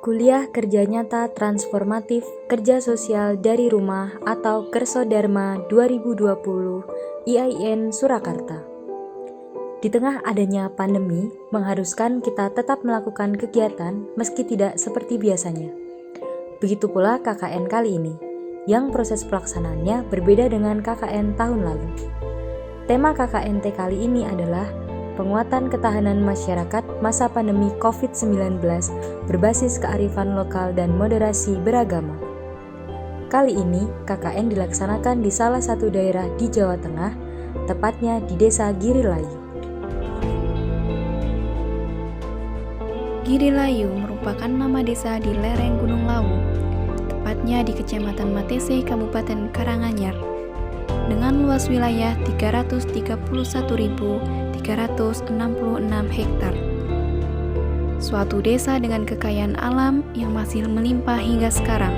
Kuliah Kerja Nyata Transformatif Kerja Sosial dari Rumah atau Kerso Dharma 2020 IAIN Surakarta. Di tengah adanya pandemi, mengharuskan kita tetap melakukan kegiatan meski tidak seperti biasanya. Begitu pula KKN kali ini, yang proses pelaksanaannya berbeda dengan KKN tahun lalu. Tema KKNT kali ini adalah penguatan ketahanan masyarakat masa pandemi COVID-19 berbasis kearifan lokal dan moderasi beragama. Kali ini, KKN dilaksanakan di salah satu daerah di Jawa Tengah, tepatnya di Desa Girilayu. Girilayu merupakan nama desa di lereng Gunung Lawu, tepatnya di Kecamatan Matese, Kabupaten Karanganyar, dengan luas wilayah 331.366 hektar. Suatu desa dengan kekayaan alam yang masih melimpah hingga sekarang.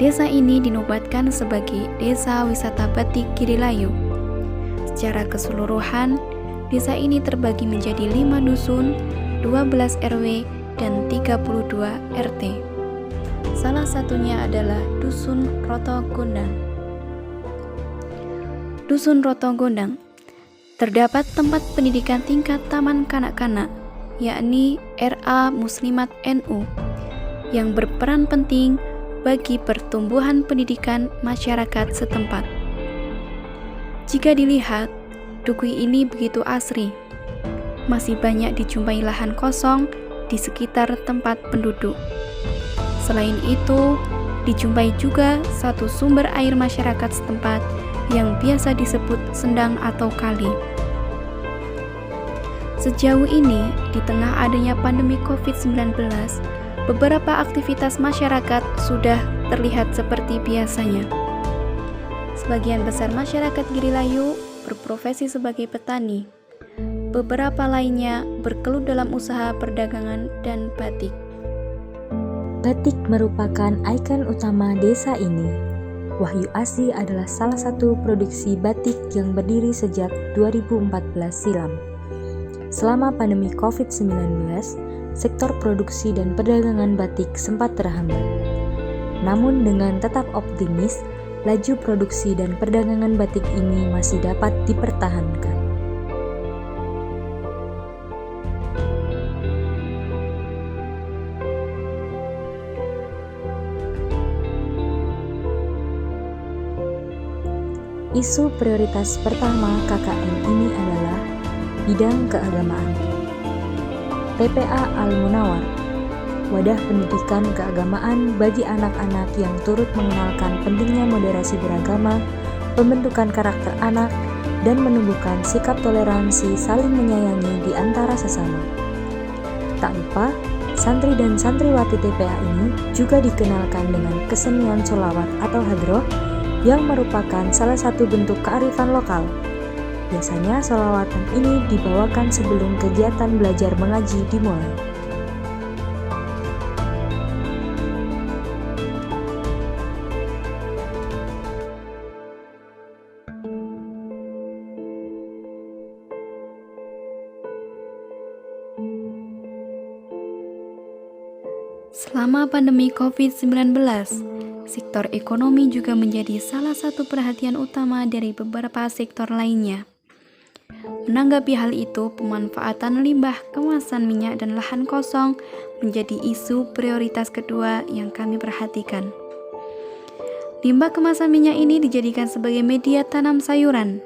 Desa ini dinobatkan sebagai Desa Wisata Batik Girilayu. Secara keseluruhan, desa ini terbagi menjadi 5 dusun, 12 RW, dan 32 RT. Salah satunya adalah Dusun Roto Gondang. Dusun Roto Gondang terdapat tempat pendidikan tingkat taman kanak-kanak, yakni RA Muslimat NU, yang berperan penting bagi pertumbuhan pendidikan masyarakat setempat. Jika dilihat, Dugui ini begitu asri. Masih banyak dijumpai lahan kosong di sekitar tempat penduduk. Selain itu, dijumpai juga satu sumber air masyarakat setempat yang biasa disebut sendang atau kali. Sejauh ini, di tengah adanya pandemi COVID-19, beberapa aktivitas masyarakat sudah terlihat seperti biasanya. Sebagian besar masyarakat Girilayu berprofesi sebagai petani. Beberapa lainnya bergelut dalam usaha perdagangan dan batik. Batik merupakan ikon utama desa ini. Wahyu Asih adalah salah satu produksi batik yang berdiri sejak 2014 silam. Selama pandemi COVID-19, sektor produksi dan perdagangan batik sempat terhambat. Namun dengan tetap optimis, laju produksi dan perdagangan batik ini masih dapat dipertahankan. Isu prioritas pertama KKN ini adalah bidang keagamaan. TPA Al-Munawar, wadah pendidikan keagamaan bagi anak-anak yang turut mengenalkan pentingnya moderasi beragama, pembentukan karakter anak, dan menumbuhkan sikap toleransi saling menyayangi di antara sesama. Tak lupa, santri dan santriwati TPA ini juga dikenalkan dengan kesenian sholawat atau hadroh yang merupakan salah satu bentuk kearifan lokal. Biasanya sholawatan ini dibawakan sebelum kegiatan belajar mengaji dimulai. Selama pandemi COVID-19, sektor ekonomi juga menjadi salah satu perhatian utama dari beberapa sektor lainnya. Menanggapi hal itu, pemanfaatan limbah kemasan minyak dan lahan kosong menjadi isu prioritas kedua yang kami perhatikan. Limbah kemasan minyak ini dijadikan sebagai media tanam sayuran.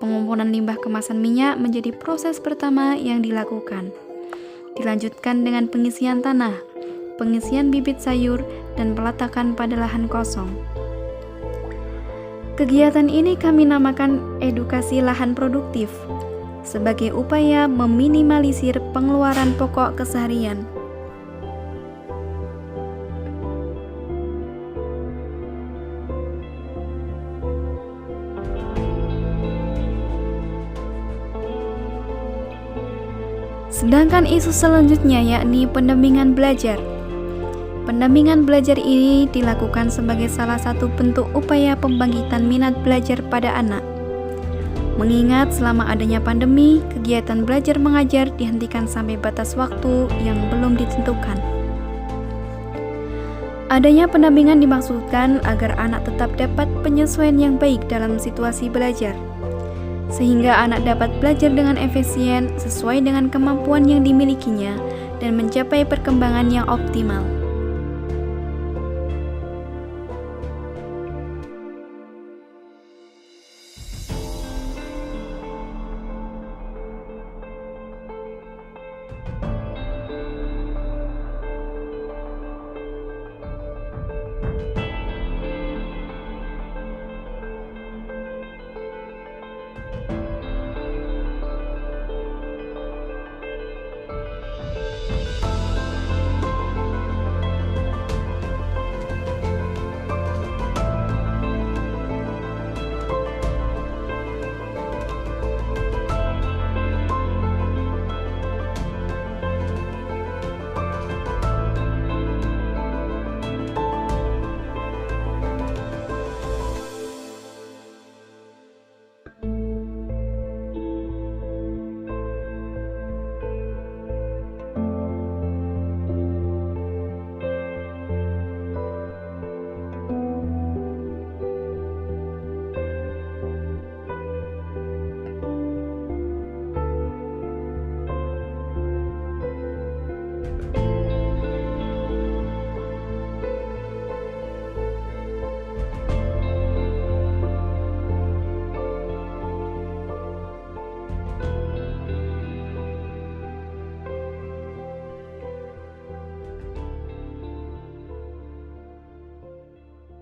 Pengumpulan limbah kemasan minyak menjadi proses pertama yang dilakukan. Dilanjutkan dengan pengisian tanah, pengisian bibit sayur, dan peletakan pada lahan kosong. Kegiatan ini kami namakan edukasi lahan produktif sebagai upaya meminimalisir pengeluaran pokok keseharian. Sedangkan isu selanjutnya yakni pendampingan belajar. Pendampingan belajar ini dilakukan sebagai salah satu bentuk upaya pembangkitan minat belajar pada anak. Mengingat selama adanya pandemi, kegiatan belajar mengajar dihentikan sampai batas waktu yang belum ditentukan. Adanya pendampingan dimaksudkan agar anak tetap dapat penyesuaian yang baik dalam situasi belajar, sehingga anak dapat belajar dengan efisien sesuai dengan kemampuan yang dimilikinya dan mencapai perkembangan yang optimal.